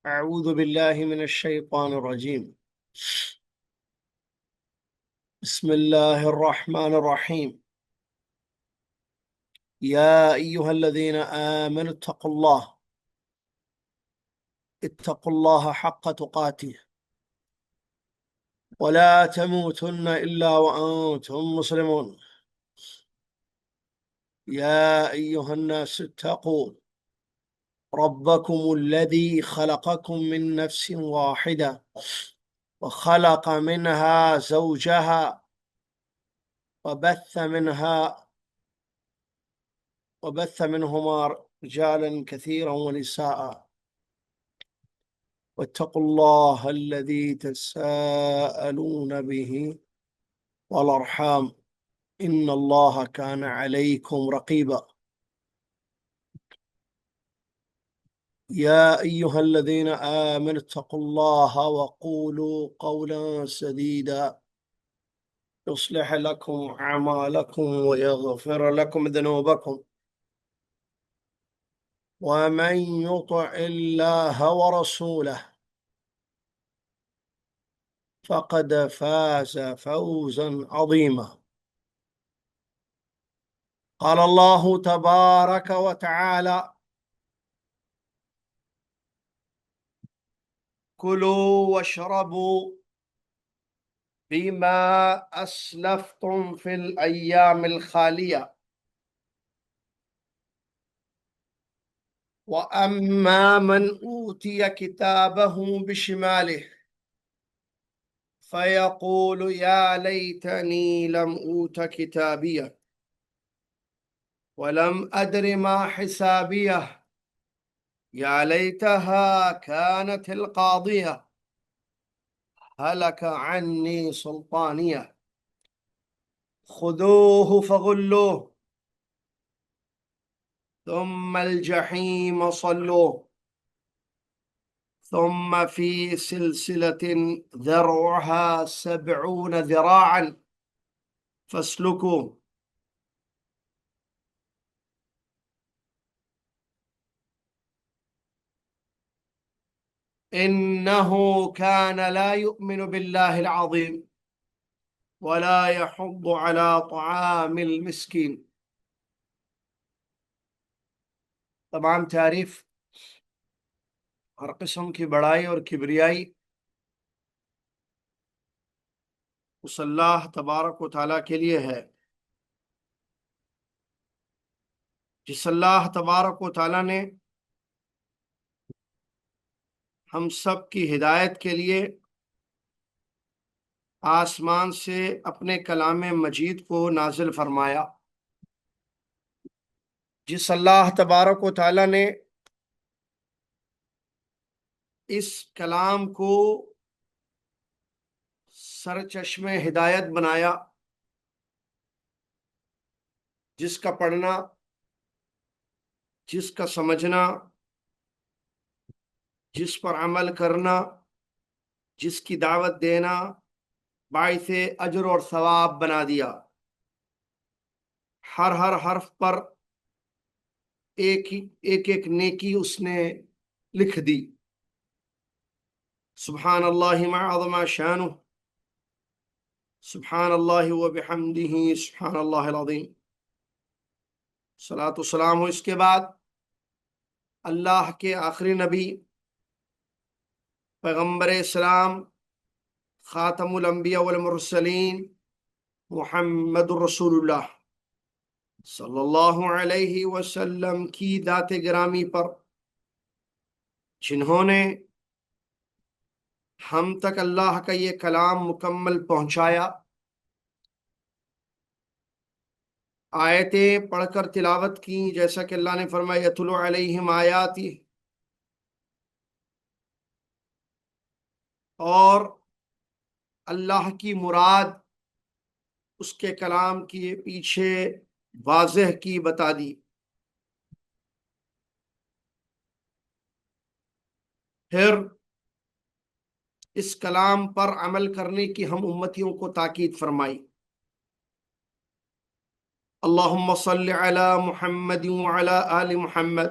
أعوذ بالله من الشيطان الرجيم. بسم الله الرحمن الرحيم. يا أيها الذين آمنوا اتقوا الله حق تقاته ولا تموتن إلا وأنتم مسلمون. يا أيها الناس اتقوا ربكم الذي خلقكم من نفس واحدة وخلق منها زوجها وبث منهما رجالا كثيرا ونساء، واتقوا الله الذي تساءلون به والأرحام إن الله كان عليكم رقيبا. يا أيها الذين آمنوا اتقوا الله وقولوا قولا سديدا يصلح لكم أعمالكم ويغفر لكم ذنوبكم، ومن يطع الله ورسوله فقد فاز فوزا عظيما. قال الله تبارك وتعالى: كلوا واشربوا بما أسلفتم في الأيام الخالية، وأما من أوتي كتابه بشماله فيقول يا ليتني لم أوت كتابيه ولم أدر ما حسابيه يا ليتها كانت القاضية هلك عني سلطانيه خذوه فغلوه ثم الجحيم صلوه ثم في سلسلة ذرعها 70 ذراعا فاسلكوه. إنه كان لا يؤمن بالله العظيم ولا يحض على طعام المسكين. تمام تعریف ہر قسم کی بڑائی اور کبریائی اس اللہ تبارک و تعالیٰ کے لیے ہے، جس اللہ تبارک و تعالیٰ نے ہم سب کی ہدایت کے لیے آسمان سے اپنے کلام مجید کو نازل فرمایا، جس اللہ تبارک و تعالیٰ نے اس کلام کو سرچشمہ ہدایت بنایا، جس کا پڑھنا، جس کا سمجھنا، جس پر عمل کرنا، جس کی دعوت دینا باعث اجر اور ثواب بنا دیا۔ ہر حرف پر ایک ایک نیکی اس نے لکھ دی۔ سبحان اللہ ما عظم شانہ، سبحان اللہ و بحمدہ، سبحان اللہ العظیم۔ صلاۃ و سلام ہو اس کے بعد اللہ کے آخری نبی، پیغمبر اسلام، خاتم الانبیاء والمرسلین، محمد رسول اللہ صلی اللہ علیہ وسلم کی ذات گرامی پر، جنہوں نے ہم تک اللہ کا یہ کلام مکمل پہنچایا، آیتیں پڑھ کر تلاوت کی، جیسا کہ اللہ نے فرمایا یتلو علیہم آیاتی، اور اللہ کی مراد اس کے کلام کی پیچھے واضح کی بتا دی۔ پھر اس کلام پر عمل کرنے کی ہم امتیوں کو تاکید فرمائی۔ اللہم صل علی محمد وعلی آل محمد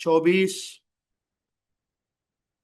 24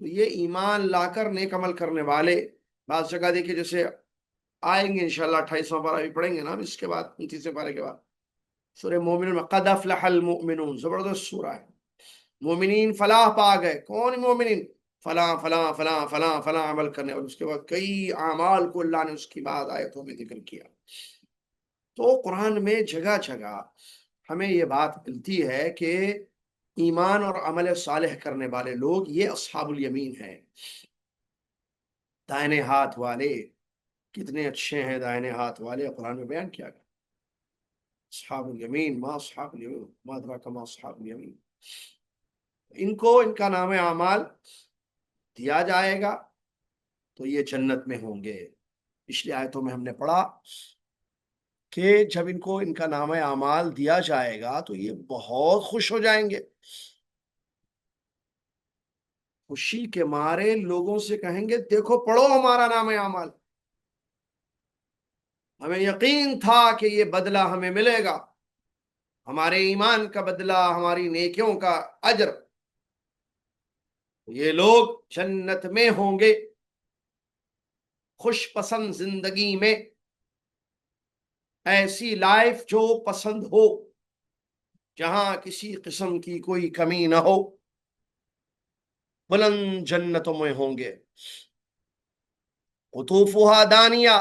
تو یہ ایمان لا کر نیک عمل کرنے والے، بعض جگہ دیکھیے جیسے آئیں گے انشاءاللہ 28واں پارہ بھی پڑھیں گے نا اس کے بعد 29ویں پارے کے بعد سورہ مومنون میں، قد افلح المؤمنون، زبردست سورہ ہے، مومنین فلاح پا گئے، کون مومنین؟ فلاں فلاں فلاں فلاں فلاں عمل کرنے، اور اس کے بعد کئی اعمال کو اللہ نے اس کی بعد آیتوں میں ذکر کیا۔ تو قرآن میں جگہ جگہ ہمیں یہ بات ملتی ہے کہ ایمان اور عمل صالح کرنے والے لوگ یہ اصحاب الیمین ہیں، دائنے ہاتھ والے۔ کتنے اچھے ہیں دائنے ہاتھ والے، قرآن میں بیان کیا گیا، اصحاب الیمین ما اصحاب الیمین ما ادراک ما اصحاب الیمین۔ ان کو ان کا نام اعمال دیا جائے گا تو یہ جنت میں ہوں گے۔ پچھلی آیتوں میں ہم نے پڑھا کہ جب ان کو ان کا نام اعمال دیا جائے گا تو یہ بہت خوش ہو جائیں گے، خوشی کے مارے لوگوں سے کہیں گے دیکھو پڑھو ہمارا نام اعمال، ہمیں یقین تھا کہ یہ بدلہ ہمیں ملے گا، ہمارے ایمان کا بدلہ، ہماری نیکیوں کا اجر۔ یہ لوگ جنت میں ہوں گے، خوش پسند زندگی میں، ایسی لائف جو پسند ہو، جہاں کسی قسم کی کوئی کمی نہ ہو، بلند جنتوں میں ہوں گے۔ قطوفها دانیہ،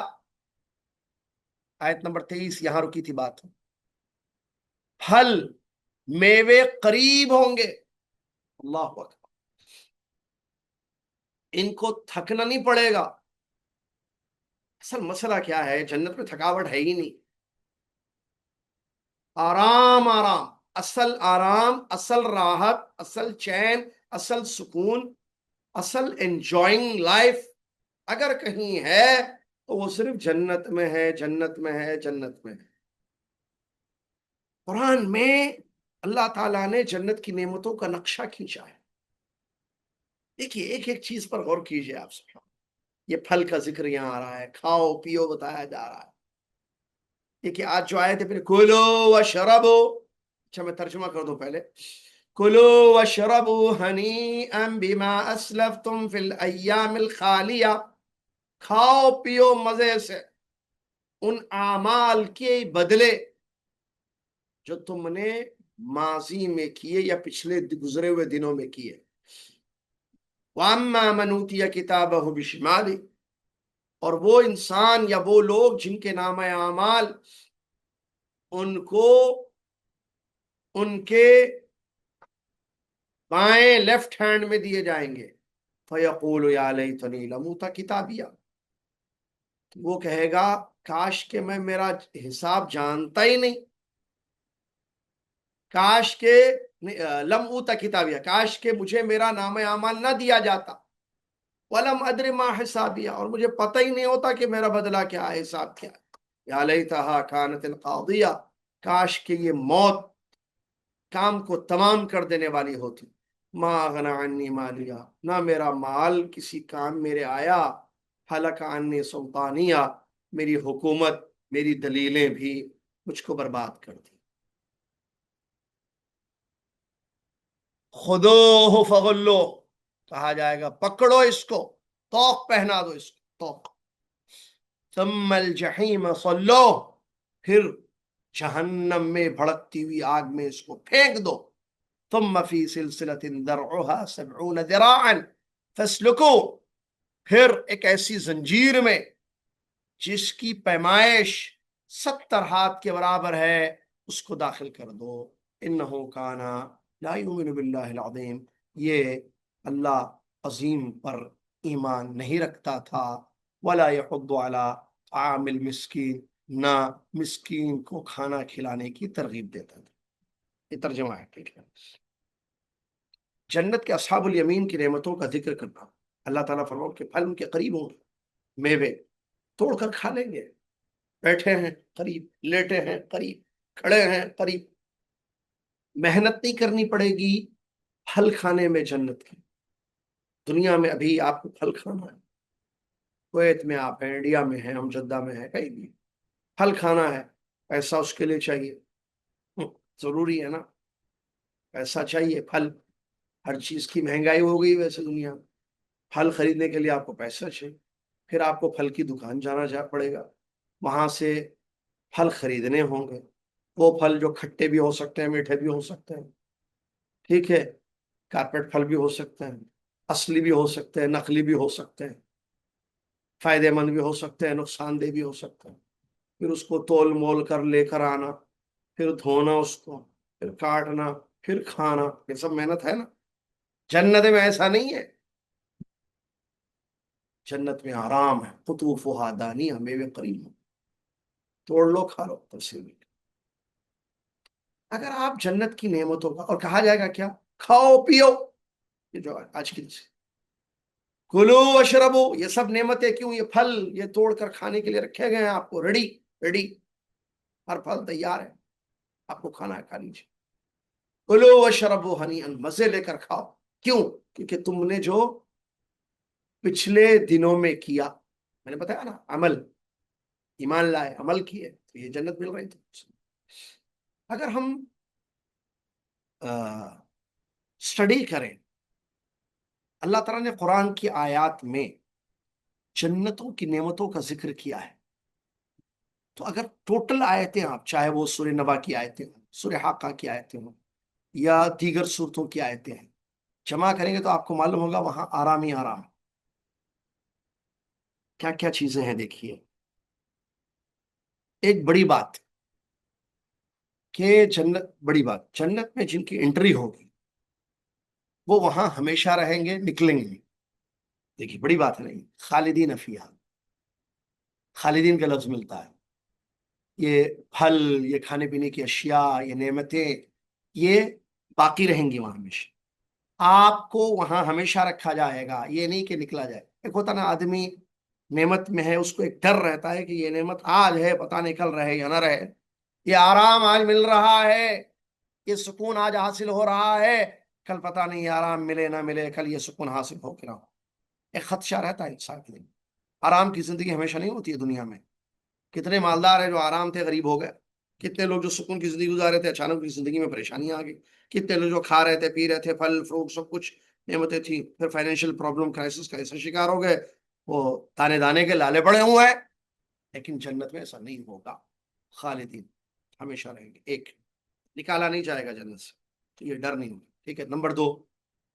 آیت نمبر 23، یہاں رکی تھی بات۔ پھل میوے قریب ہوں گے، اللہ اکبر، ان کو تھکنا نہیں پڑے گا۔ اصل مسئلہ کیا ہے، جنت میں تھکاوٹ ہے ہی نہیں، آرام آرام، اصل آرام، اصل راحت، اصل چین، اصل سکون، اصل انجوائنگ لائف اگر کہیں ہے تو وہ صرف جنت میں ہے، جنت میں ہے، جنت میں ہے۔ قرآن میں اللہ تعالیٰ نے جنت کی نعمتوں کا نقشہ کھینچا ہے۔ دیکھیے ایک ایک چیز پر غور کیجئے آپ سب۔ یہ پھل کا ذکر یہاں آ رہا ہے، کھاؤ پیو بتایا جا رہا ہے۔ دیکھیے آج جو آئے تھے پھر کلو وشربو، اچھا میں ترجمہ کر دوں پہلے، کلو وشربو ہنیئا بما اسلفتم فی الایام الخالیہ، کھاؤ پیو مزے سے ان اعمال کے بدلے جو تم نے ماضی میں کیے یا پچھلے گزرے ہوئے دنوں میں کیے۔ وَأَمَّا مَنْ أُوتِيَ كِتَابَهُ بِشِمَالِهِ، اور وہ انسان یا وہ لوگ جن کے نام اعمال ان کو ان کے بائیں لیفٹ ہینڈ میں دیے جائیں گے، فَيَقُولُ يَا لَيْتَنِي لَمْ أُوتَ كِتَابِيَهْ، وہ کہے گا کاش کہ میں میرا حساب جانتا ہی نہیں، کاش کہ لم اوت کتابیہ، کاش کہ مجھے میرا نام اعمال نہ دیا جاتا، ولم ادر ما حسابیہ، اور مجھے پتہ ہی نہیں ہوتا کہ میرا بدلہ کیا ہے، حساب کیا ہے۔ یا لیتہا کانت القاضیہ، کاش کہ یہ موت کام کو تمام کر دینے والی ہوتی۔ ما اغنی عنی مالیہ، نہ میرا مال کسی کام میرے آیا، ہلک عنی سلطانیہ، میری حکومت، میری دلیلیں بھی مجھ کو برباد کر دی۔ خذوہ فغلوہ، کہا جائے گا پکڑو اس کو، توق پہنا دو اس کو، توق۔ ثم الجحیم صلوہ، پھر جہنم میں بھڑکتی ہوئی آگ میں اس کو پھینک دو۔ ثم فی سلسلۃ ذرعها 70 ذراعا فاسلکوہ، پھر ایک ایسی زنجیر میں جس کی پیمائش 70 ہاتھ کے برابر ہے اس کو داخل کر دو۔ انہو کانا لا یؤمن باللہ العظیم، یہ اللہ عظیم پر ایمان نہیں رکھتا تھا، ولا یحض علی طعام المسکین، نہ مسکین کو کھانا کھلانے کی ترغیب دیتا تھا۔ یہ ترجمہ ہے، ٹھیک ہے۔ جنت کے اصحاب الیمین کی نعمتوں کا ذکر کرنا، اللہ تعالیٰ فرماؤ کہ پھل ان کے قریب ہوں گے، میوے توڑ کر کھا لیں گے، بیٹھے ہیں قریب، لیٹے ہیں قریب، کھڑے ہیں قریب، محنت نہیں کرنی پڑے گی پھل کھانے میں جنت کی۔ دنیا میں ابھی آپ کو پھل کھانا ہے، کویت میں آپ ہیں، انڈیا میں ہیں، ہم جدہ میں ہیں، کہیں بھی پھل کھانا ہے، پیسہ اس کے لیے چاہیے، ضروری ہے نا، پیسہ چاہیے، پھل، ہر چیز کی مہنگائی ہو گئی ویسے دنیا میں۔ پھل خریدنے کے لیے آپ کو پیسہ چاہیے، پھر آپ کو پھل کی دکان جانا پڑے گا، وہاں سے پھل خریدنے ہوں گے، وہ پھل جو کھٹے بھی ہو سکتے ہیں، میٹھے بھی ہو سکتے ہیں، ٹھیک ہے، کارپیٹ پھل بھی ہو سکتے ہیں، اصلی بھی ہو سکتے ہیں، نقلی بھی ہو سکتے ہیں، فائدے مند بھی ہو سکتے ہیں، نقصان دہ بھی ہو سکتے ہیں، پھر اس کو تول مول کر لے کر آنا، پھر دھونا اس کو، پھر کاٹنا، پھر کھانا، یہ سب محنت ہے نا۔ جنت میں ایسا نہیں ہے، جنت میں آرام ہے، قطوفها دانیہ، میوے قریب ہوں، توڑ لو کھا لو تفصیل۔ اگر آپ جنت کی نعمتوں کا، اور کہا جائے گا کیا، کھاؤ پیو، یہ جو آج کی کلو وشربو، یہ سب نعمتیں کیوں، یہ پھل یہ توڑ کر کھانے کے لیے رکھے گئے ہیں آپ کو، ریڈی ریڈی، ہر پھل تیار ہے، آپ کو کھانا ہے، کھا لیجیے۔ کلو وشربو ہنیئا، مزے لے کر کھاؤ، کیوں، کیونکہ تم نے جو پچھلے دنوں میں کیا، میں نے بتایا نا، عمل، ایمان لائے، عمل کیے، تو یہ جنت مل رہی تھی۔ اگر ہم سٹڈی کریں، اللہ تعالیٰ نے قرآن کی آیات میں جنتوں کی نعمتوں کا ذکر کیا ہے، تو اگر ٹوٹل آیتیں آپ، چاہے وہ سورہ نبا کی آیتیں ہوں، سورہ حاقہ کی آیتیں ہوں، یا دیگر صورتوں کی آیتیں ہیں، جمع کریں گے تو آپ کو معلوم ہوگا وہاں آرام ہی آرام، کیا کیا چیزیں ہیں دیکھیے۔ ایک بڑی بات کہ جنت، بڑی بات، جنت میں جن کی انٹری ہوگی وہ وہاں ہمیشہ رہیں گے، نکلیں گے، دیکھیے بڑی بات ہے، نہیں، خالدین فیہا، خالدین کا لفظ ملتا ہے، یہ پھل، یہ کھانے پینے کی اشیاء، یہ نعمتیں، یہ باقی رہیں گی وہاں ہمیشہ، آپ کو وہاں ہمیشہ رکھا جائے گا، یہ نہیں کہ نکلا جائے۔ ایک ہوتا نا آدمی نعمت میں ہے، اس کو ایک ڈر رہتا ہے کہ یہ نعمت آج ہے، پتہ نہیں کل رہے یا نہ رہے، یہ آرام آج مل رہا ہے، یہ سکون آج حاصل ہو رہا ہے، کل پتہ نہیں یہ آرام ملے نہ ملے، کل یہ سکون حاصل ہو کہ نہ ہو، ایک خدشہ رہتا ہے انسان کے لیے۔ آرام کی زندگی ہمیشہ نہیں ہوتی ہے دنیا میں، کتنے مالدار ہیں جو آرام تھے غریب ہو گئے، کتنے لوگ جو سکون کی زندگی گزارے تھے اچانک کی زندگی میں پریشانی آ گئی، کتنے لوگ جو کھا رہے تھے پی رہے تھے پھل فروٹ سب کچھ نعمتیں تھیں، پھر فائنینشیل پرابلم کرائسس کا ایسا شکار ہو گئے، وہ دانے دانے کے لالے پڑے ہوئے ہیں۔ لیکن جنت میں ایسا نہیں ہوگا، خالدین، ہمیشہ رہیں گے، ایک نکالا نہیں جائے گا جنت سے، تو یہ ڈر نہیں ہوگا، ٹھیک ہے۔ نمبر دو،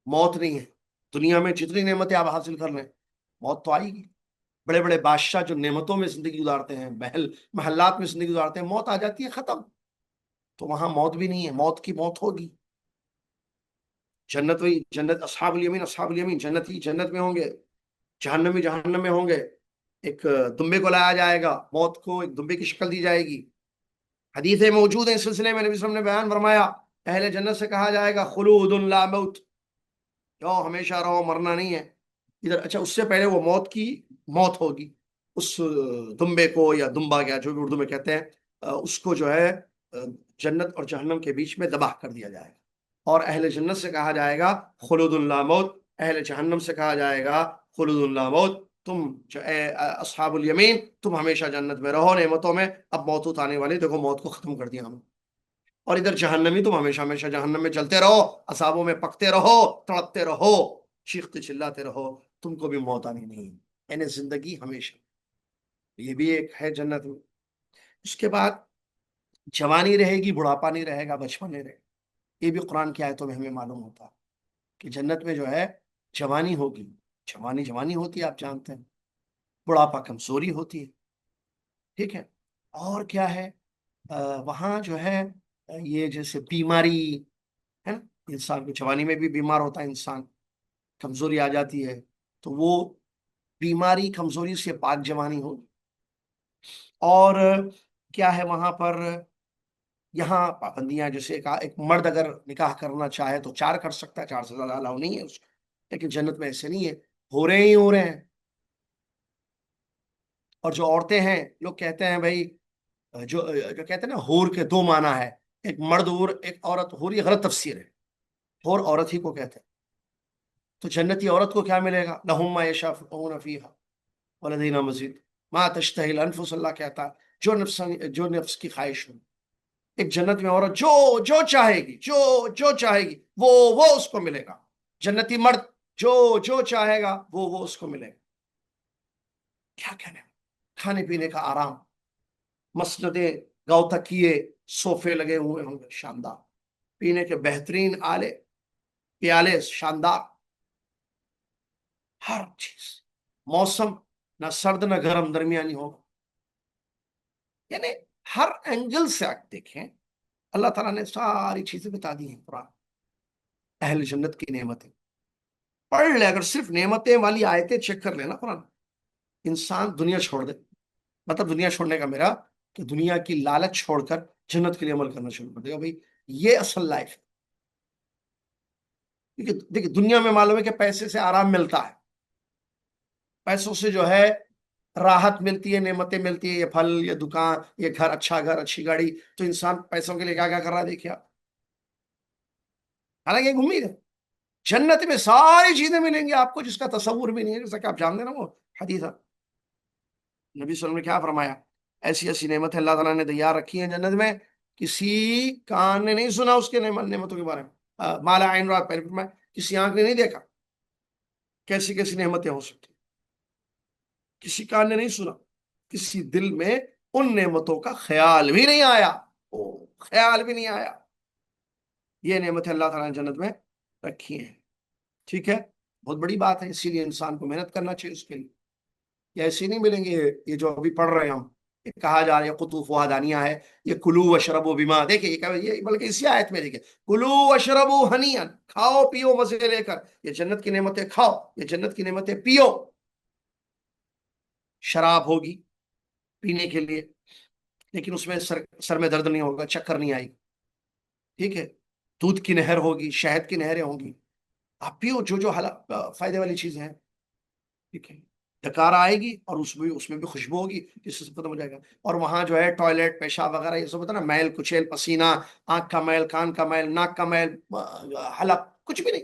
موت نہیں ہے، دنیا میں جتنی نعمتیں آپ حاصل کر لیں موت تو آئے گی، بڑے بڑے بادشاہ جو نعمتوں میں زندگی گزارتے ہیں، محلات میں زندگی گزارتے ہیں، موت آ جاتی ہے، ختم، تو وہاں موت بھی نہیں ہے، موت کی موت ہوگی۔ جنت وہی جنت، اصحاب الیمین، اصحاب الیمین جنت ہی جنت میں ہوں گے، جہنمی جہنم میں ہوں گے، ایک دمبے کو لایا جائے گا، موت کو ایک دمبے کی شکل دی جائے گی، حدیثیں موجود ہیں اس سلسلے میں، نبی صلی اللہ علیہ وسلم نے بیان فرمایا، اہل جنت سے کہا جائے گا خلود لا موت، جو ہمیشہ رہو، مرنا نہیں ہے ادھر، اچھا اس سے پہلے وہ موت کی موت ہوگی، اس دمبے کو یا دمبا کیا جو بھی اردو میں کہتے ہیں، اس کو جو ہے جنت اور جہنم کے بیچ میں دبا کر دیا جائے گا، اور اہل جنت سے کہا جائے گا خلود لا موت، اہل جہنم سے کہا جائے گا خلود لا موت، تم اصحاب الیمین تم ہمیشہ جنت میں رہو نعمتوں میں، اب موت آنے والی، دیکھو موت کو ختم کر دیا ہم، اور ادھر جہنمی تم ہمیشہ ہمیشہ جہنم میں چلتے رہو، عذابوں میں پکتے رہو، تڑپتے رہو، چیختے چلاتے رہو، تم کو بھی موت آنی نہیں، یعنی زندگی ہمیشہ، یہ بھی ایک ہے جنت میں۔ اس کے بعد جوانی رہے گی، بڑھاپا نہیں رہے گا، بچپن نہیں رہے گا، یہ بھی قرآن کی آیتوں میں ہمیں معلوم ہوتا ہے کہ جنت میں جو ہے جوانی ہوگی، جوانی جوانی ہوتی ہے آپ جانتے ہیں، بڑھاپا کمزوری ہوتی ہے، ٹھیک ہے، اور کیا ہے، وہاں جو ہے یہ جیسے بیماری ہے نا، انسان کو جوانی میں بھی بیمار ہوتا ہے انسان، کمزوری آ جاتی ہے، تو وہ بیماری کمزوری سے پاک جوانی ہوگی، اور کیا ہے وہاں پر، یہاں پابندیاں، جیسے ایک مرد اگر نکاح کرنا چاہے تو 4 کر سکتا ہے، 4 سے زیادہ الاؤ نہیں ہے اس کو، لیکن جنت میں ایسے نہیں ہے، ہو رہے ہی ہو رہے ہیں۔ اور جو عورتیں ہیں، لوگ کہتے ہیں بھائی، جو کہتے ہیں نا حور کے 2 معنی ہے، ایک مرد حور، ایک عورت حور، یہ غلط تفسیر ہے، حور عورت ہی کو کہتے ہیں، تو جنتی عورت کو کیا ملے گا، لہم ما یشاءون فیہا ولدینا مزید ما تشتہی الانفس، اللہ کہتا ہے جو نفس کی خواہش ہو، ایک جنت میں عورت جو جو چاہے گی، جو جو چاہے گی وہ اس کو ملے گا، جنتی مرد جو جو چاہے گا وہ اس کو ملے گا. کیا کہنے, کھانے پینے کا آرام, مسندیں, گاؤ تکیے, صوفے لگے ہوئے ہوں گے شاندار, پینے کے بہترین آلے پیالے شاندار, ہر چیز, موسم نہ سرد نہ گرم, درمیانی ہوگا. یعنی ہر اینگل سے آپ دیکھیں اللہ تعالیٰ نے ساری چیزیں بتا دی ہیں قرآن. اہل جنت کی نعمتیں پڑھ لے, اگر صرف نعمتیں والی آیتیں چیک کر لینا قرآن, انسان دنیا چھوڑ دے. مطلب دنیا چھوڑنے کا میرا کہ دنیا کی لالچ چھوڑ کر جنت کے لیے عمل کرنا شروع کر دے گا. بھائی یہ اصل لائف ہے. دیکھیے دنیا میں معلوم ہے کہ پیسے سے آرام ملتا ہے, پیسوں سے جو ہے راحت ملتی ہے, نعمتیں ملتی ہے, یہ پھل, یہ دکان, یہ گھر, اچھا گھر, اچھی گاڑی. تو انسان پیسوں کے لیے کیا کیا کر رہا ہے دیکھیے آپ. حالانکہ ایک امید ہے جنت میں ساری چیزیں ملیں گی آپ کو جس کا تصور بھی نہیں ہے, جیسا کہ آپ جانتے ہیں نا وہ حدیث ہے نبی صلی اللہ علیہ وسلم نے کیا فرمایا, ایسی ایسی نعمتیں اللہ تعالیٰ نے تیار رکھی ہیں جنت میں, کسی کان نے نہیں سنا اس کے نعمتوں کے بارے میں. مالا عین رات, پہلے فرمایا کسی آنکھ نے نہیں دیکھا کیسی کیسی نعمتیں ہو سکتی, کسی کان نے نہیں سنا, کسی دل میں ان نعمتوں کا خیال بھی نہیں آیا, خیال بھی نہیں آیا. یہ نعمتیں اللہ تعالیٰ نے جنت میں رکھی ہیں. ٹھیک ہے, بہت بڑی بات ہے, اسی لیے انسان کو محنت کرنا چاہیے اس کے لیے. یہ ایسے نہیں ملیں گے یہ جو ابھی پڑھ رہے ہیں ہم, یہ کہا جا رہا ہے قطوف وحدانیہ ہے, یہ کلو وشربو بما, دیکھیں یہ بلکہ اسی آیت میں دیکھیں کلو وشربو ہنیئن, کھاؤ پیو مزے لے کر, یہ جنت کی نعمتیں کھاؤ, یہ جنت کی نعمتیں پیو. شراب ہوگی پینے کے لیے, لیکن اس میں سر میں درد نہیں ہوگا, چکر نہیں آئے گی. ٹھیک ہے, دودھ کی نہر ہوگی, شہد کی نہریں ہوں گی, آپ پیو جو جو فائدے والی چیزیں ہیں. ٹھیک ہے, ڈکار آئے گی اور اس میں بھی خوشبو ہوگی جس سے ختم ہو جائے گا. اور وہاں جو ہے ٹوائلٹ, پیشاب وغیرہ یہ سب ہوتا ہے نا, میل کچیل, پسینہ, آنکھ کا میل, کان کا میل, ناک کا میل, حلق, کچھ بھی نہیں.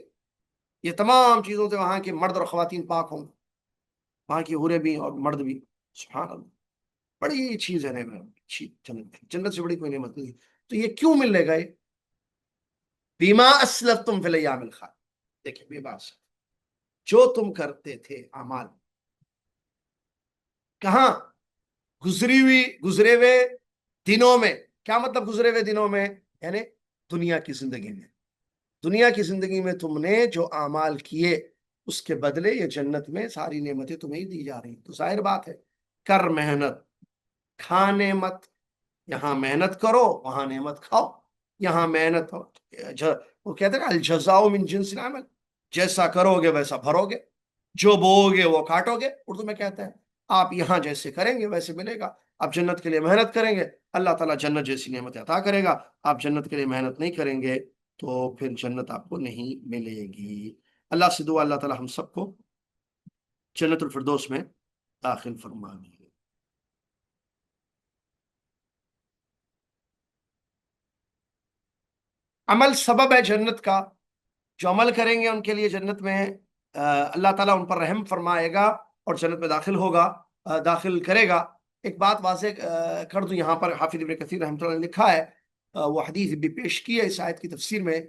یہ تمام چیزوں سے وہاں کے مرد اور خواتین پاک ہوں, وہاں کی حوریں بھی اور مرد بھی. سبحان اللہ, بڑی چیز ہے جنت, جنت سے بڑی کوئی نعمت نہیں. تو یہ کیوں ملے گا, یہ بیما اسلفتم فی الایام الخال, دیکھیں بے بات جو تم کرتے تھے اعمال, کہاں گزرے ہوئے دنوں میں. کیا مطلب گزرے ہوئے دنوں میں, یعنی دنیا کی زندگی میں. دنیا کی زندگی میں تم نے جو اعمال کیے اس کے بدلے یہ جنت میں ساری نعمتیں تمہیں دی جا رہی. تو ظاہر بات ہے کر محنت, کھا نعمت, یہاں محنت کرو وہاں نعمت کھاؤ. یہاں محنت وہ کہتے ہیں الجزاء من جنس العمل, جیسا کرو گے ویسا بھرو گے, جو بو گے وہ کاٹو گے, اردو میں کہتے ہیں. آپ یہاں جیسے کریں گے ویسے ملے گا. آپ جنت کے لیے محنت کریں گے اللہ تعالیٰ جنت جیسی نعمت عطا کرے گا. آپ جنت کے لیے محنت نہیں کریں گے تو پھر جنت آپ کو نہیں ملے گی. اللہ سے دعا اللہ تعالیٰ ہم سب کو جنت الفردوس میں داخل فرما دے. عمل سبب ہے جنت کا, جو عمل کریں گے ان کے لیے جنت میں اللہ تعالیٰ ان پر رحم فرمائے گا اور جنت میں داخل کرے گا. ایک بات واضح کر دوں, یہاں پر حافظ ابن کثیر رحمۃ اللہ نے لکھا ہے, وہ حدیث بھی پیش کی ہے اس آیت کی تفسیر میں,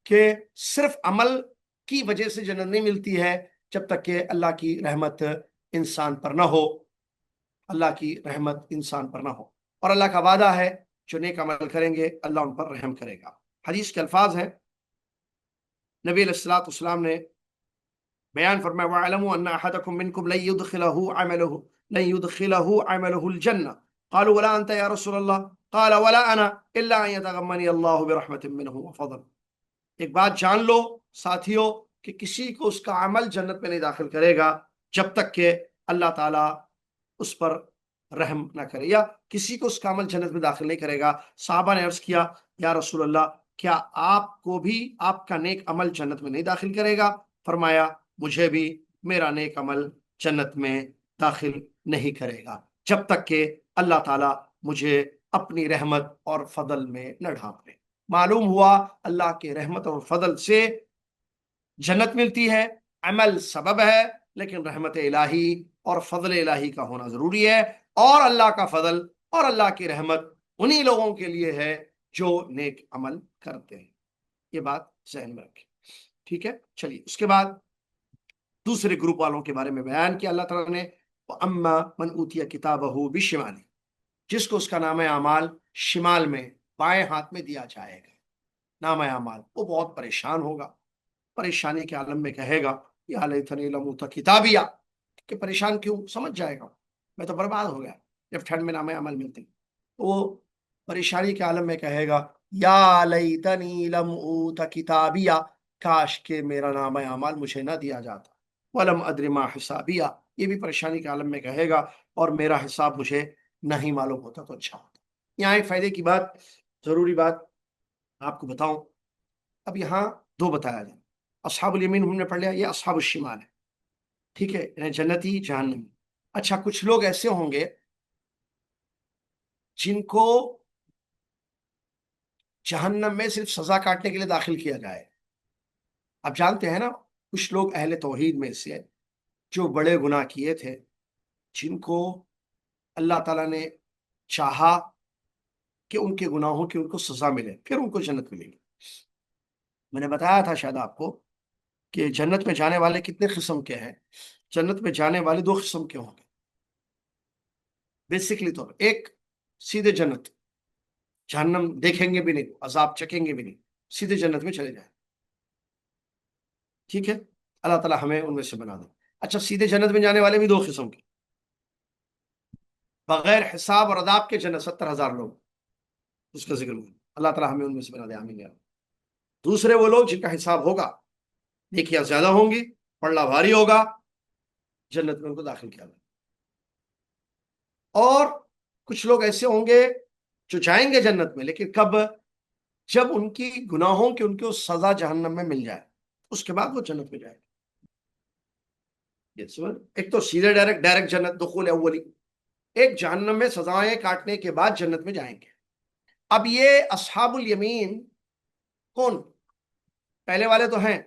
کہ صرف عمل کی وجہ سے جنت نہیں ملتی ہے جب تک کہ اللہ کی رحمت انسان پر نہ ہو. اللہ کی رحمت انسان پر نہ ہو, اور اللہ کا وعدہ ہے جو نیک عمل کریں گے اللہ ان پر رحم کرے گا. حدیث کے الفاظ ہیں, نبی علیہ الصلوۃ والسلام نے بیان فرمایا وَاعْلَمُوا أَنَّ أَحَدَكُم مِّنكُمْ لن يدخله عمله الجنة قالوا ولا أنت يا رسول الله قال ولا أنا إلا أن يتغمني الله برحمة منه وفضل. ایک بات جان لو ساتھیوں کہ کسی کو اس کا عمل جنت میں نہیں داخل کرے گا جب تک کہ اللہ تعالیٰ اس پر رحم نہ کرے, یا کسی کو اس کا عمل جنت میں داخل نہیں کرے گا. صحابہ نے عرض کیا یا رسول اللہ کیا آپ کو بھی آپ کا نیک عمل جنت میں نہیں داخل کرے گا؟ فرمایا مجھے بھی میرا نیک عمل جنت میں داخل نہیں کرے گا جب تک کہ اللہ تعالیٰ مجھے اپنی رحمت اور فضل میں نہ ڈھانپ لے. معلوم ہوا اللہ کے رحمت اور فضل سے جنت ملتی ہے, عمل سبب ہے لیکن رحمت الہی اور فضل الہی کا ہونا ضروری ہے. اور اللہ کا فضل اور اللہ کی رحمت انہی لوگوں کے لیے ہے جو نیک عمل کرتے ہیں. یہ بات ذہن میں رکھیں. ٹھیک ہے, چلیے اس کے بعد دوسرے گروپ والوں کے بارے میں بیان کیا اللہ تعالیٰ نے، اما من اوتیا کتابہ بشمالی، جس کو اس کا نام اعمال شمال میں بائیں ہاتھ میں دیا جائے گا، نام اعمال، وہ بہت پریشان ہوگا، پریشانی کے عالم میں کہے گا یا لیتنی لم اوت کتابیہ، کہ پریشان کیوں، سمجھ جائے گا میں تو برباد ہو گیا جب ٹھنڈ میں نام اعمال ملتے، وہ پریشانی کے عالم میں کہے گا یا لیتنی لم اوت کتابیہ، کاش کہ میرا نام اعمال مجھے نہ دیا جاتا، ولم ادری ما حسابیہ، یہ بھی پریشانی کے عالم میں کہے گا اور میرا حساب مجھے نہیں معلوم ہوتا تو اچھا ہوتا۔ یہاں ایک فائدے کی بات، ضروری بات آپ کو بتاؤں، اب یہاں دو بتایا جائے، اصحاب الیمین ہم نے پڑھ لیا، یہ اصحاب الشمال ہے، ٹھیک ہے، یعنی جنتی جہنمی۔ اچھا کچھ لوگ ایسے ہوں گے جن کو جہنم میں صرف سزا کاٹنے کے لیے داخل کیا جائے۔ آپ جانتے ہیں نا کچھ لوگ اہل توحید میں سے جو بڑے گناہ کیے تھے، جن کو اللہ تعالیٰ نے چاہا کہ ان کے گناہوں کی ان کو سزا ملے، پھر ان کو جنت ملے گی۔ میں نے بتایا تھا شاید آپ کو کہ جنت میں جانے والے کتنے قسم کے ہیں، جنت میں جانے والے دو قسم کے ہوں گے بیسکلی طور پر، ایک سیدھے جنت، جہنم دیکھیں گے بھی نہیں، عذاب چکیں گے بھی نہیں، سیدھے جنت میں چلے جائیں، ٹھیک ہے، اللہ تعالیٰ ہمیں ان میں سے بنا دے۔ اچھا سیدھے جنت میں جانے والے بھی دو قسم کے، بغیر حساب اور عذاب کے جنت، 70,000 لوگ اس کا ذکر ہوا، اللہ تعالیٰ ہمیں ان میں سے بنا دے، آمین یا رب۔ دوسرے وہ لوگ جن کا حساب ہوگا، نیکیاں زیادہ ہوں گی، پڑھنا بھاری ہوگا، جنت میں ان کو داخل کیا جائے۔ اور کچھ لوگ ایسے ہوں گے جو جائیں گے جنت میں، لیکن کب؟ جب ان کی گناہوں کی ان کو سزا جہنم میں مل جائے، اس کے بعد وہ جنت میں جائے گا۔ ایک تو سیدھے ڈائریکٹ جنت، دخول اولی، ایک جہنم میں سزائیں کاٹنے کے بعد جنت میں جائیں گے۔ اب یہ اصحاب الیمین کون؟ پہلے والے تو ہیں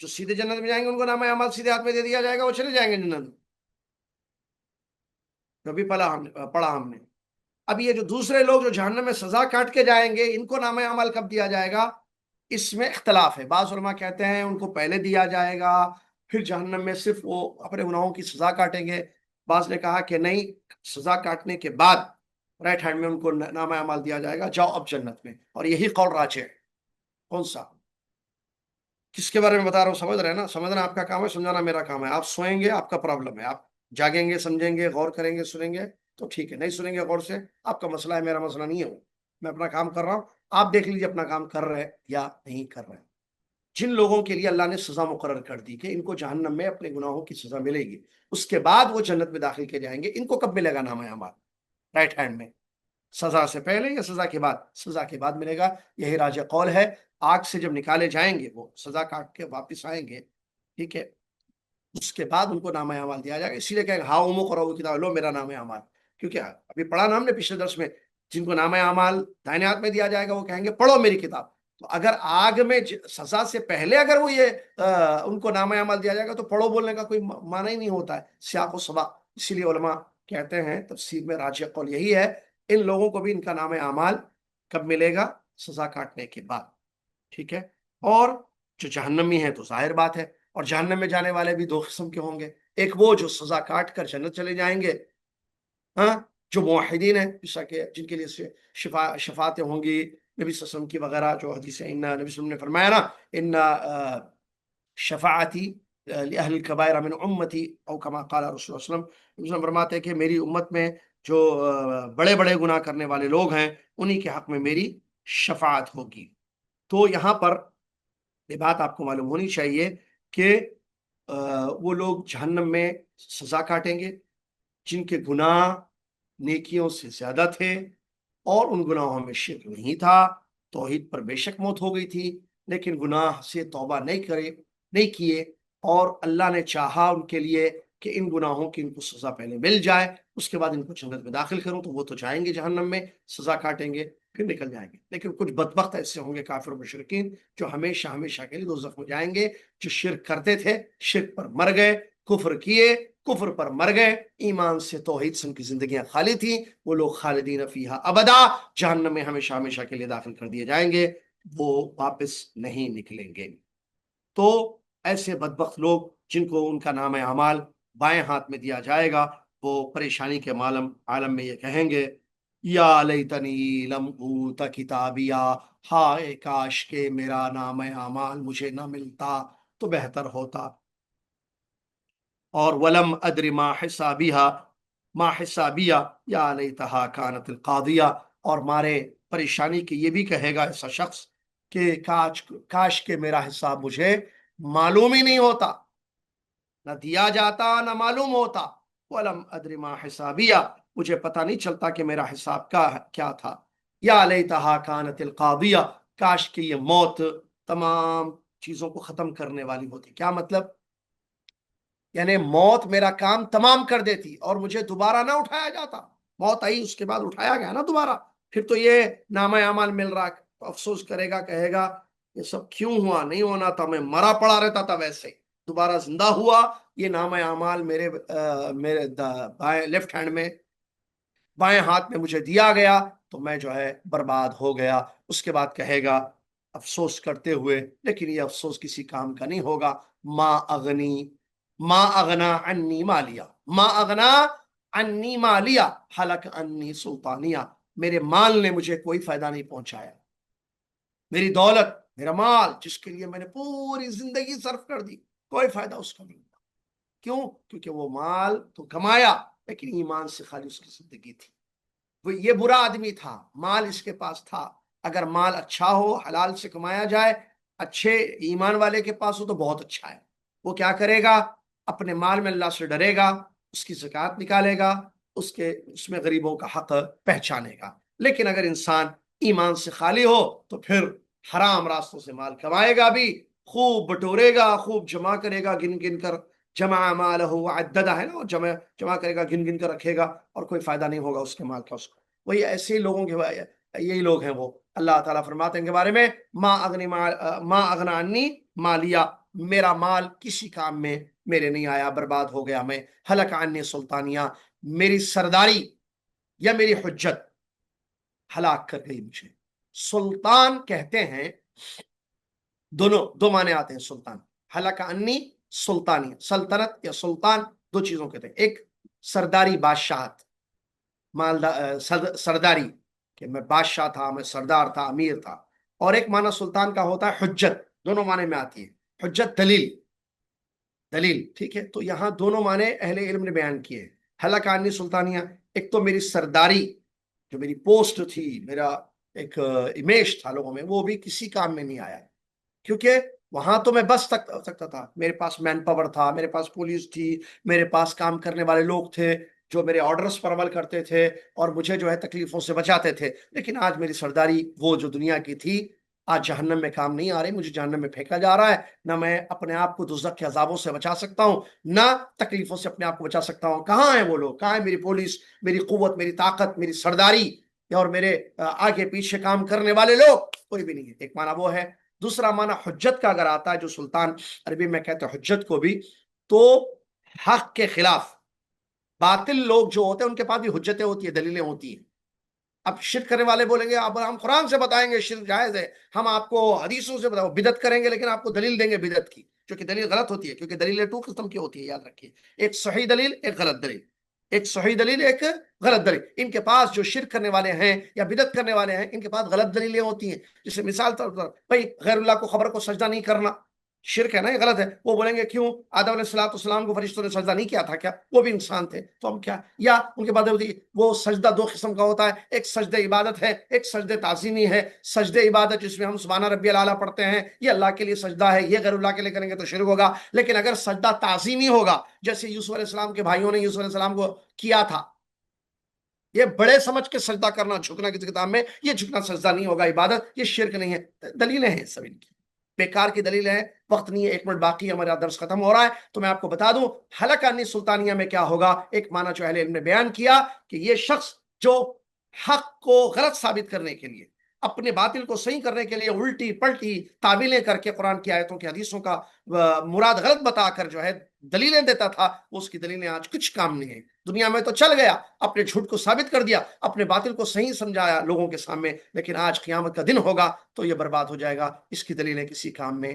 جو سیدھے جنت میں جائیں گے، ان کو نام اعمال سیدھے ہاتھ میں دے دیا جائے گا، وہ چلے جائیں گے جنت میں، کبھی پڑھا ہم نے۔ اب یہ جو دوسرے لوگ جو جہنم میں سزا کاٹ کے جائیں گے، ان کو نام اعمال کب دیا جائے گا؟ اس میں اختلاف ہے، بعض علماء کہتے ہیں ان کو پہلے دیا جائے گا، پھر جہنم میں صرف وہ اپنے گناہوں کی سزا کاٹیں گے۔ بعض نے کہا کہ نہیں، سزا کاٹنے کے بعد رائٹ ہینڈ میں ان کو نام اعمال دیا جائے گا، جاؤ اب جنت میں، اور یہی قول راجح ہے۔ کون سا؟ کس کے بارے میں بتا رہا ہوں، سمجھ رہے ہیں نا؟ سمجھنا آپ کا کام ہے، سمجھانا میرا کام ہے۔ آپ سوئیں گے آپ کا پرابلم ہے، آپ جاگیں گے، سمجھیں گے، غور کریں گے، سنیں گے تو ٹھیک ہے، نہیں سنیں گے غور سے، آپ کا مسئلہ ہے، میرا مسئلہ نہیں ہے وہ۔ میں اپنا کام کر رہا ہوں، آپ دیکھ لیجیے اپنا کام کر رہے یا نہیں کر رہے۔ جن لوگوں کے لیے اللہ نے سزا مقرر کر دی کہ ان کو جہنم میں اپنے گناہوں کی سزا ملے گی، اس کے بعد وہ جنت میں داخل کیے جائیں گے، ان کو کب ملے گا نام اعمال؟ رائٹ ہینڈ میں، سزا سے پہلے یا سزا کے بعد؟ سزا کے بعد ملے گا، یہی راجح قول ہے۔ آگ سے جب نکالے جائیں گے، وہ سزا کاٹ کے واپس آئیں گے، ٹھیک ہے، اس کے بعد ان کو نام اعمال دیا جائے گا۔ اسی لیے کہ ہاں امو قرؤ کتاب، لو میرا نام اعمال، کیونکہ ابھی پڑھا نا ہم نے پچھلے درس میں، جن کو نام اعمال دائیں ہاتھ میں دیا جائے گا وہ کہیں گے پڑھو میری کتاب۔ تو اگر آگ میں سزا سے پہلے اگر وہ یہ ان کو نام اعمال دیا جائے گا تو پڑھو بولنے کا کوئی معنی ہی نہیں ہوتا ہے، سیاق و سباق۔ اسی لیے علماء کہتے ہیں تفسیر میں راجح قول یہی ہے، ان لوگوں کو بھی ان کا نام اعمال کب ملے گا؟ سزا کاٹنے کے بعد، ٹھیک ہے۔ اور جو جہنمی ہے تو ظاہر بات ہے، اور جہنم میں جانے والے بھی دو قسم کے ہوں گے، ایک وہ جو سزا کاٹ کر جنت چلے جائیں گے، ہاں، جو موحدین ہیں، جیسا کہ جن کے لیے شفاعتیں ہوں گی نبی صلی اللہ علیہ وسلم کی وغیرہ، جو حدیث نبی صلی اللہ علیہ وسلم نے فرمایا نا، ان شفاعتی لأہل الکبائر من امتی، او کما قال رسول اللہ صلی اللہ علیہ وسلم، وسلم فرماتے ہیں کہ میری امت میں جو بڑے بڑے گناہ کرنے والے لوگ ہیں، انہی کے حق میں میری شفاعت ہوگی۔ تو یہاں پر یہ بات آپ کو معلوم ہونی چاہیے کہ وہ لوگ جہنم میں سزا کاٹیں گے جن کے گناہ نیکیوں سے زیادہ تھے، اور ان گناہوں میں شرک نہیں تھا، توحید پر بے شک موت ہو گئی تھی، لیکن گناہ سے توبہ نہیں کیے، اور اللہ نے چاہا ان کے لیے کہ ان گناہوں کی ان کو سزا پہلے مل جائے، اس کے بعد ان کو جنت میں داخل کروں، تو وہ تو جائیں گے جہنم میں، سزا کاٹیں گے، پھر نکل جائیں گے۔ لیکن کچھ بدبخت ایسے ہوں گے کافر و مشرکین جو ہمیشہ ہمیشہ کے لیے دوزخ میں جائیں گے، جو شرک کرتے تھے، شرک پر مر گئے، کفر کیے، کفر پر مر گئے، ایمان سے توحید سے ان کی زندگیاں خالی تھیں، وہ لوگ خالدین فیہا ابدا، جہنم میں ہمیشہ ہمیشہ کے لیے داخل کر دیے جائیں گے، وہ واپس نہیں نکلیں گے۔ تو ایسے بدبخت لوگ جن کو ان کا نام اعمال بائیں ہاتھ میں دیا جائے گا، وہ پریشانی کے عالم میں یہ کہیں گے، یا لیتنی لم اوت کتابیا، ہائے کاش کہ میرا نام اعمال مجھے نہ ملتا تو بہتر ہوتا۔ اور ولم ادر ما حسابیہ، ما حسابیہ یا لیتہا کانت القاضیہ، اور مارے پریشانی کی یہ بھی کہے گا ایسا شخص کہ کاش کہ میرا حساب مجھے معلوم ہی نہیں ہوتا، نہ دیا جاتا نہ معلوم ہوتا۔ ولم ادر ما حسابیہ، مجھے پتہ نہیں چلتا کہ میرا حساب کیا تھا۔ یا لیتہا کانت القاضیہ، کاش کہ یہ موت تمام چیزوں کو ختم کرنے والی ہوتی۔ کیا مطلب؟ یعنی موت میرا کام تمام کر دیتی اور مجھے دوبارہ نہ اٹھایا جاتا۔ موت آئی، اس کے بعد اٹھایا گیا نا دوبارہ، پھر تو یہ نامہ اعمال مل رہا، افسوس کرے گا، کہے گا یہ سب کیوں ہوا، نہیں ہونا تھا، میں مرا پڑا رہتا تھا ویسے، دوبارہ زندہ ہوا، یہ نامہ اعمال میرے بائیں لیفٹ ہینڈ میں، بائیں ہاتھ میں مجھے دیا گیا تو میں جو ہے برباد ہو گیا۔ اس کے بعد کہے گا افسوس کرتے ہوئے، لیکن یہ افسوس کسی کام کا نہیں ہوگا، ما اغنا عنی مالیہ، ما اغنا عنی مالیہ حلق عنی سلطانیہ، میرے مال نے مجھے کوئی فائدہ نہیں پہنچایا، میری دولت، میرا مال جس کے لیے میں نے پوری زندگی صرف کر دی، کوئی فائدہ اس کا نہیں ہوا۔ کیوں؟ کیونکہ وہ مال تو کمایا لیکن ایمان سے خالی اس کی زندگی تھی۔ وہ یہ برا آدمی تھا، مال اس کے پاس تھا، اگر مال اچھا ہو، حلال سے کمایا جائے، اچھے ایمان والے کے پاس ہو تو بہت اچھا ہے۔ وہ کیا کرے گا؟ اپنے مال میں اللہ سے ڈرے گا، اس کی زکوٰۃ نکالے گا، اس میں غریبوں کا حق پہچانے گا۔ لیکن اگر انسان ایمان سے خالی ہو تو پھر حرام راستوں سے مال کمائے گا بھی، خوب بٹورے گا، خوب جمع کرے گا، گن گن کر، جمع مالہ وعددہ ہے نا، وہ جمع کرے گا، گن گن کر رکھے گا، اور کوئی فائدہ نہیں ہوگا اس کے مال کا اس کو۔ وہی ایسے لوگوں کے، یہی لوگ ہیں وہ، اللہ تعالیٰ فرماتے ہیں ان کے بارے میں، ما اغنا عنی مالیہ، میرا مال کسی کام میں میرے نہیں آیا، برباد ہو گیا میں، ہلک عنی سلطانیہ، میری سرداری یا میری حجت ہلاک کر گئی مجھے۔ سلطان کہتے ہیں، دو معنی آتے ہیں سلطان، ہلک عنی سلطانی، سلطنت یا سلطان دو چیزوں کہتے ہیں، ایک سرداری، بادشاہت، سرداری کہ میں بادشاہ تھا، میں سردار تھا، امیر تھا، اور ایک معنی سلطان کا ہوتا ہے حجت، دونوں معنی میں آتی ہے، حجت دلیل، ٹھیک ہے؟ تو یہاں دونوں معنی اہل علم نے بیان کیے، ہلک عنی سلطانیہ، ایک تو میری سرداری، جو میری پوسٹ تھی، میرا ایک امیج تھا لوگوں میں، وہ بھی کسی کام میں نہیں آیا، کیونکہ وہاں تو میں بس سکتا تھا، میرے پاس مین پاور تھا، میرے پاس پولیس تھی، میرے پاس کام کرنے والے لوگ تھے جو میرے آرڈرز پر عمل کرتے تھے اور مجھے جو ہے تکلیفوں سے بچاتے تھے، لیکن آج میری سرداری وہ جو دنیا کی تھی آج جہنم میں کام نہیں آ رہی، مجھے جہنم میں پھینکا جا رہا ہے، نہ میں اپنے آپ کو دوزخ کے عذابوں سے بچا سکتا ہوں، نہ تکلیفوں سے اپنے آپ کو بچا سکتا ہوں۔ کہاں ہیں وہ لوگ؟ کہاں ہے میری پولیس، میری قوت، میری طاقت، میری سرداری اور میرے آگے پیچھے کام کرنے والے لوگ؟ کوئی بھی نہیں ہے۔ ایک معنی وہ ہے۔ دوسرا معنی حجت کا اگر آتا ہے، جو سلطان عربی میں کہتے ہیں حجت کو بھی، تو حق کے خلاف باطل لوگ جو ہوتے ہیں ان کے پاس بھی حجتیں ہوتی ہیں، دلیلیں ہوتی ہیں۔ اب شرک کرنے والے بولیں گے اب ہم قرآن سے بتائیں گے شرک جائز ہے، ہم آپ کو حدیثوں سے بتائیں، بدعت کریں گے لیکن آپ کو دلیل دیں گے بدعت کی، جو کہ دلیل غلط ہوتی ہے، کیونکہ دلیلیں دو قسم کی ہوتی ہے، یاد رکھیے، ایک صحیح دلیل، ایک غلط دلیل، ایک صحیح دلیل، ایک غلط دلیل۔ ان کے پاس جو شرک کرنے والے ہیں یا بدعت کرنے والے ہیں، ان کے پاس غلط دلیلیں ہوتی ہیں، جیسے مثال طور پر بھائی غیر اللہ کو خبر کو سجدہ نہیں کرنا شرک ہے نا، یہ غلط ہے۔ وہ بولیں گے کیوں؟ آدم علیہ السلام کو فرشتوں نے سجدہ نہیں کیا تھا کیا؟ وہ بھی انسان تھے، تو ہم کیا؟ یا ان کے بعد وہ سجدہ دو قسم کا ہوتا ہے، ایک سجدہ عبادت ہے، ایک سجدہ تعظیمی ہے۔ سجدہ عبادت جس میں ہم سبحان ربی الاعلیٰ پڑھتے ہیں، یہ اللہ کے لیے سجدہ ہے، یہ غیر اللہ کے لیے کریں گے تو شرک ہوگا۔ لیکن اگر سجدہ تعظیمی ہوگا، جیسے یوسف علیہ السلام کے بھائیوں نے یوسف علیہ السلام کو کیا تھا، یہ بڑے سمجھ کے سجدہ کرنا، جھکنا، کسی کتاب میں یہ جھکنا سجدہ نہیں ہوگا، عبادت، یہ شرک نہیں ہے۔ دلیلیں ہیں سب ان کی، بیکار کی دلیلیں ہیں۔ وقت نہیں ہے، 1 منٹ باقی ہے، ہمارا درس ختم ہو رہا ہے، تو میں آپ کو بتا دوں ہلک عنی سلطانیہ میں کیا ہوگا۔ ایک معنی جو اہل علم نے بیان کیا کہ یہ شخص جو حق کو غلط ثابت کرنے کے لیے، اپنے باطل کو صحیح کرنے کے لیے الٹی پلٹی تعبیلیں کر کے قرآن کی آیتوں کی حدیثوں کا مراد غلط بتا کر جو ہے دلیلیں دیتا تھا، اس کی دلیلیں آج کچھ کام نہیں ہے۔ دنیا میں تو چل گیا، اپنے جھوٹ کو ثابت کر دیا، اپنے باطل کو صحیح سمجھایا لوگوں کے سامنے، لیکن آج قیامت کا دن ہوگا تو یہ برباد ہو جائے گا، اس کی دلیلیں کسی کام میں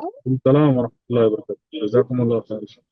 السلام ورحمة الله وبركاته. جزاكم الله خير.